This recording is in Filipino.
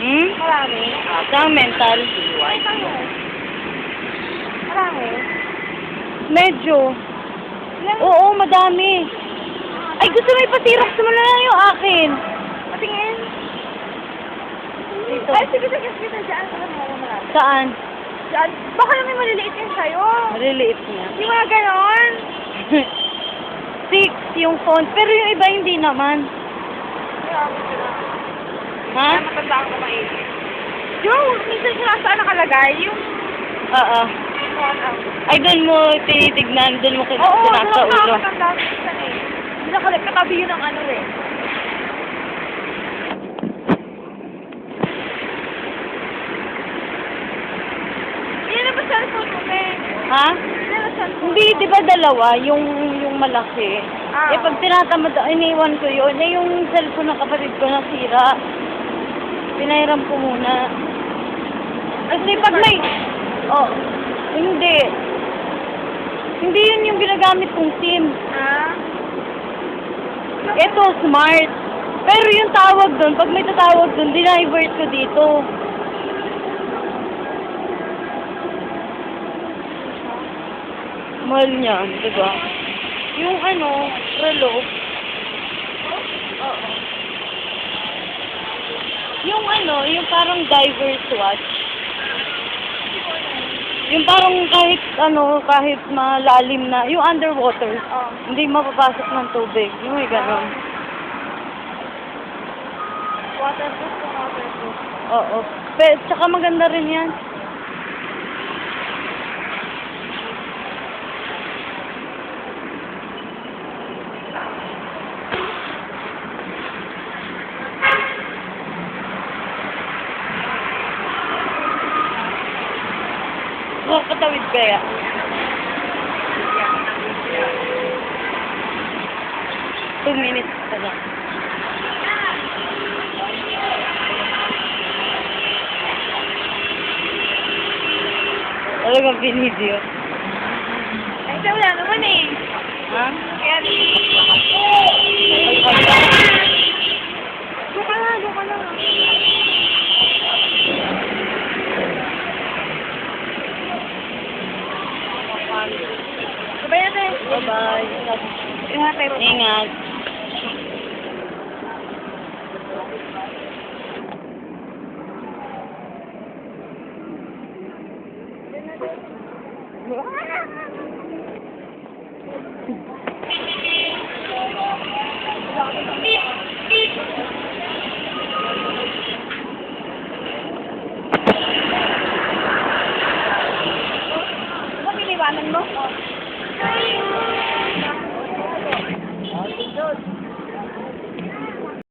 Hmm? Marami. Saan mental? Ay, tayo. Marami. Medyo. Ilan? Oo, madami. Ay, gusto mo ipasirox mo na lang yung akin. Patingin. Dito. Ay, sige, sige, sige. Diyan. Alam mo, marami. Saan? Diyan. Baka naman maliliit yan sa'yo. Maliliit niya. Yung mga ganon. 6 yung font. Pero yung iba hindi naman. Ha? Kaya matanda ako maisip. Di ba, minsan siya saan nakalagay? Yung... Oo. Ay, doon mo tinitignan. Doon mo Oo, sinasa doon ulo. ako matanda minsan eh. Hindi nakalagay. Katabi yun ng ano eh. Yan na ba cellphone mo, eh? Ha? Yan na cellphone Hindi, di ba dalawa? Yung malaki. Ah. Eh, pag tinatamad, iniwan ko yun. Eh, yung cellphone ng kapatid ko nasira. Pinairam ko muna. Kasi pag may... Oh, hindi. Hindi yun yung ginagamit kong SIM. Ah? Ito, smart. Pero yung tawag doon, pag may tatawag doon, dinivert ko dito. Mahal niyan, diba? Yung ano, relo. Oo. Yung ano, yung parang diver's watch. Yung parang kahit ano, kahit malalim na, yung underwater. Oo. Hindi mapapasok ng tubig. Yung may ganon. Waterproof to waterproof. Oo. Pero, tsaka maganda rin yan. Patawid kaya. Two minutes pa lang. Talagang binidyo. Ay, wala naman eh. Ha? Kaya... Doon ka na, doon ka na. Sabay natin. Bye-bye. Ingat tayo. Ingat. Ano piniwanan mo?